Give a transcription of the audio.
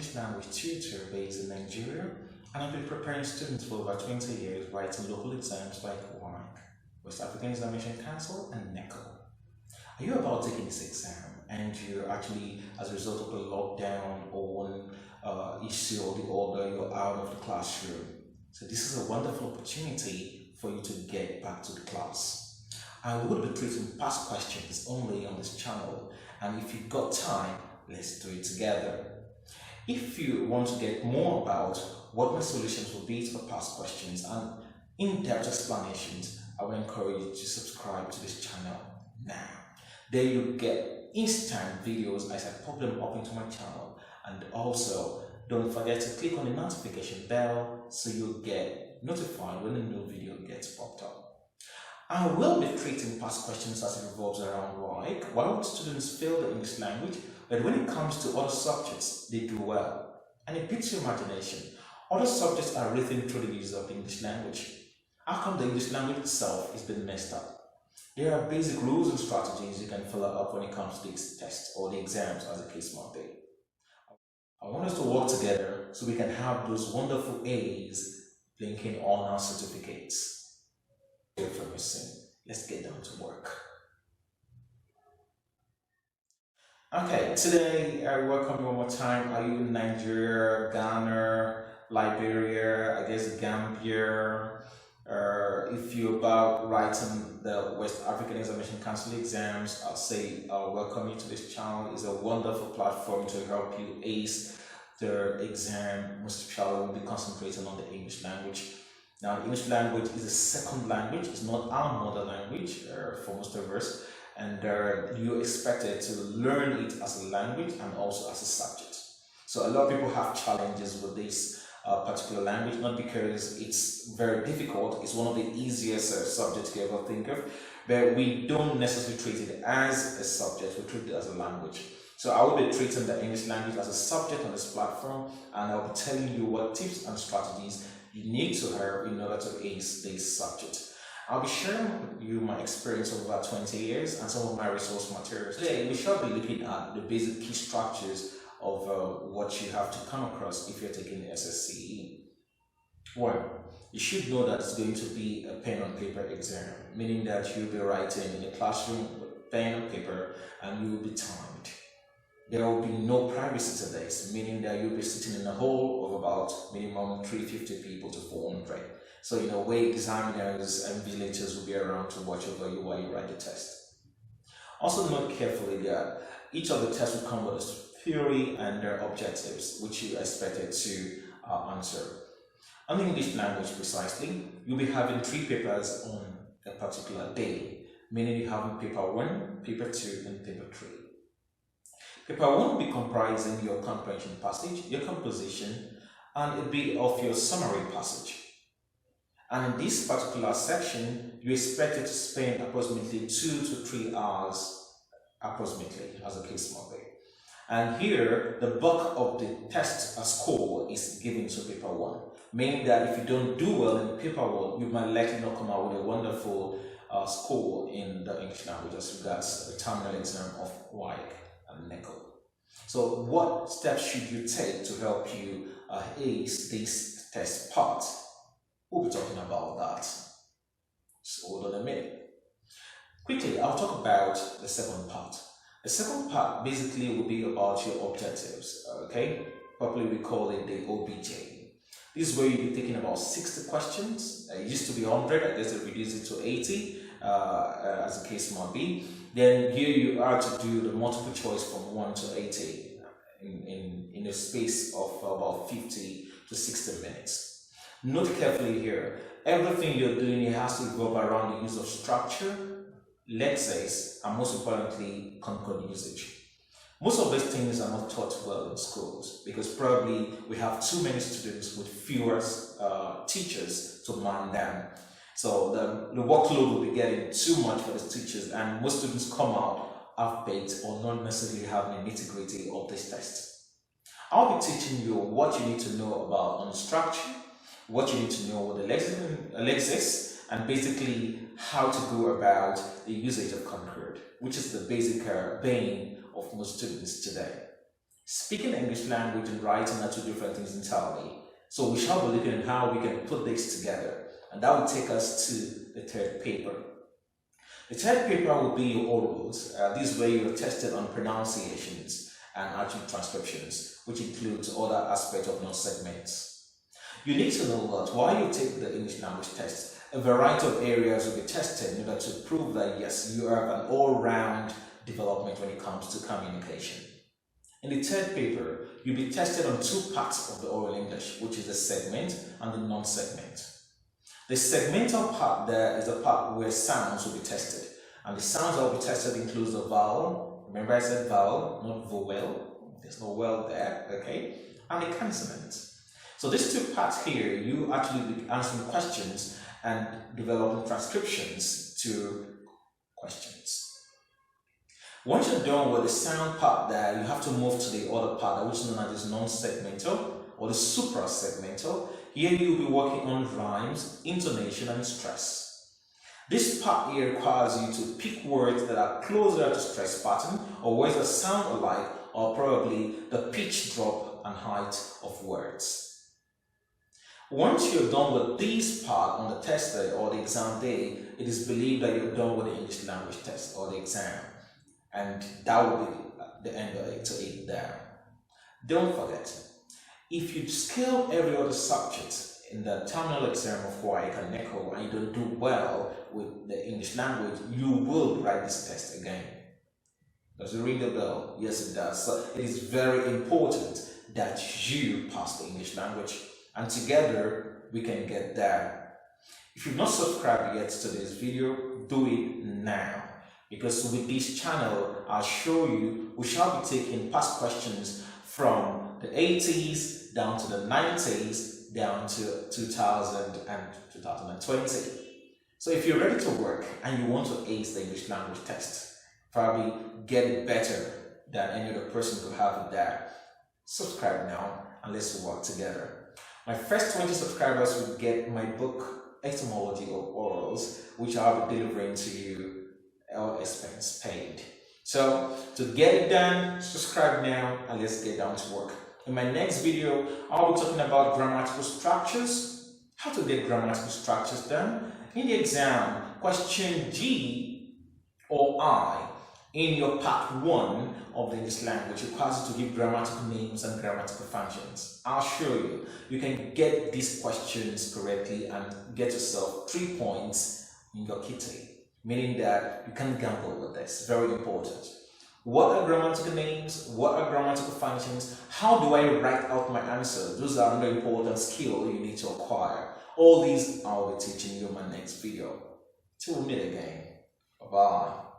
English language tutor based in Nigeria, and I've been preparing students for over 20 years writing local exams like WAEC, West African Examination Council, and NECO. Are you about taking this exam and you're actually, as a result of the lockdown or one issue or the other, you're out of the classroom? So this is a wonderful opportunity for you to get back to the class. I will be treating past questions only on this channel, and if you've got time, let's do it together. If you want to get more about what my solutions will be to the past questions and in-depth explanations, I will encourage you to subscribe to this channel now. There you get instant videos as I pop them up into my channel, and also don't forget to click on the notification bell so you'll get notified when a new video gets popped up. I will be treating past questions as it revolves around WAEC. While students fail the English language, but when it comes to other subjects, they do well. And it piques your imagination. Other subjects are written through the use of the English language. How come the English language itself has been messed up? There are basic rules and strategies you can follow up when it comes to these tests or the exams, as the case might be. I want us to work together so we can have those wonderful A's blinking on our certificates. Let's get down to work. Okay, today I welcome you one more time. Are you in Nigeria, Ghana, Liberia, I guess Gambia? If you're about writing the West African Examination Council exams, I'll say welcome you to this channel. It's a wonderful platform to help you ace the exam. Most especially we'll be concentrating on the English language. Now, the English language is a second language. It's not our mother language for most of us, and you're expected to learn it as a language and also as a subject. So a lot of people have challenges with this particular language, not because it's very difficult. It's one of the easiest subjects you ever think of, but we don't necessarily treat it as a subject. We treat it as a language. So I will be treating the English language as a subject on this platform, and I'll be telling you what tips and strategies you need to have in order to ace this subject. I'll be sharing with you my experience of about 20 years and some of my resource materials. Today, we shall be looking at the basic key structures of what you have to come across if you're taking the SSCE. One, you should know that it's going to be a pen and paper exam, meaning that you'll be writing in a classroom with pen and paper and you will be timed. There will be no privacy to this, meaning that you'll be sitting in a hall of about minimum 350 people to 400. So in a way, examiners and vigilators will be around to watch over you while you write the test. Also note carefully that each of the tests will come with a theory and their objectives, which you are expected to answer. On the English language precisely, you'll be having 3 papers on a particular day, meaning you have paper 1, paper 2, and paper 3. Paper 1 will be comprising your comprehension passage, your composition, and a bit of your summary passage. And in this particular section, you're expected to spend approximately 2 to 3 hours, approximately, as the case might be. And here, the bulk of the test score is given to paper 1, meaning that if you don't do well in paper 1, you might likely not come out with a wonderful score in the English language as regards the terminal exam of WAEC and NECO. So what steps should you take to help you ace this test part? We'll be talking about that. So hold on a minute. Quickly, I'll talk about the second part. The second part basically will be about your objectives, okay? Probably we call it the OBJ. This is where you'll be taking about 60 questions. It used to be 100, I guess they reduced it to 80, as the case might be. Then here you are to do the multiple choice from 1 to 80 in a space of about 50 to 60 minutes. Note carefully here, everything you're doing has to revolve around the use of structure, lexis, and most importantly, concord usage. Most of these things are not taught well in schools because probably we have too many students with fewer teachers to man them. So the workload will be getting too much for the teachers, and most students come out half-baked or not necessarily having the nitty-gritty of this test. I'll be teaching you what you need to know about on structure, what you need to know with the lexis, and basically how to go about the usage of concord, which is the basic bane of most students today. Speaking the English language and writing are two different things entirely. So we shall be looking at how we can put this together. And that will take us to the third paper. The third paper will be your orals. This is where you are tested on pronunciations and actual transcriptions, which includes other aspects of non-segments. You need to know that while you take the English language test, a variety of areas will be tested in order to prove that yes, you have an all-round development when it comes to communication. In the third paper, you'll be tested on two parts of the oral English, which is the segment and the non-segment. The segmental part there is the part where sounds will be tested. And the sounds that will be tested includes the vowel. Remember I said vowel, not vowel. There's no vowel there, okay? And the consonants. So these two parts here, you actually be answering questions and developing transcriptions to questions. Once you're done with the sound part there, you have to move to the other part, which is known as non-segmental or the suprasegmental. Here you'll be working on rhymes, intonation, and stress. This part here requires you to pick words that are closer to stress pattern or words that sound alike or probably the pitch drop and height of words. Once you're done with this part on the test day or the exam day, it is believed that you're done with the English language test or the exam. And that will be the end of it to it there. Don't forget, if you scale every other subject in the terminal exam of WAEC and NECO and you don't do well with the English language, you will write this test again. Does it ring the bell? Yes, it does. So it is very important that you pass the English language, and together we can get there. If you've not subscribed yet to this video, do it now. Because with this channel, I'll show you, we shall be taking past questions from the 80s down to the 90s, down to 2000 and 2020. So if you're ready to work and you want to ace the English language test, probably get it better than any other person could have it there, subscribe now and let's work together. My first 20 subscribers will get my book, Etymology of Orals, which I'll be delivering to you all expense paid. So to get it done, subscribe now and let's get down to work. In my next video, I'll be talking about grammatical structures, how to get grammatical structures done. In the exam, question G or I in your part 1 of the English language requires you to give grammatical names and grammatical functions. I'll show you. You can get these questions correctly and get yourself 3 points in your kitty. Meaning that you can't gamble with this. Very important. What are grammatical names? What are grammatical functions? How do I write out my answer? Those are another important skill you need to acquire. All these I'll be teaching you in my next video. Till we meet again. Bye-bye.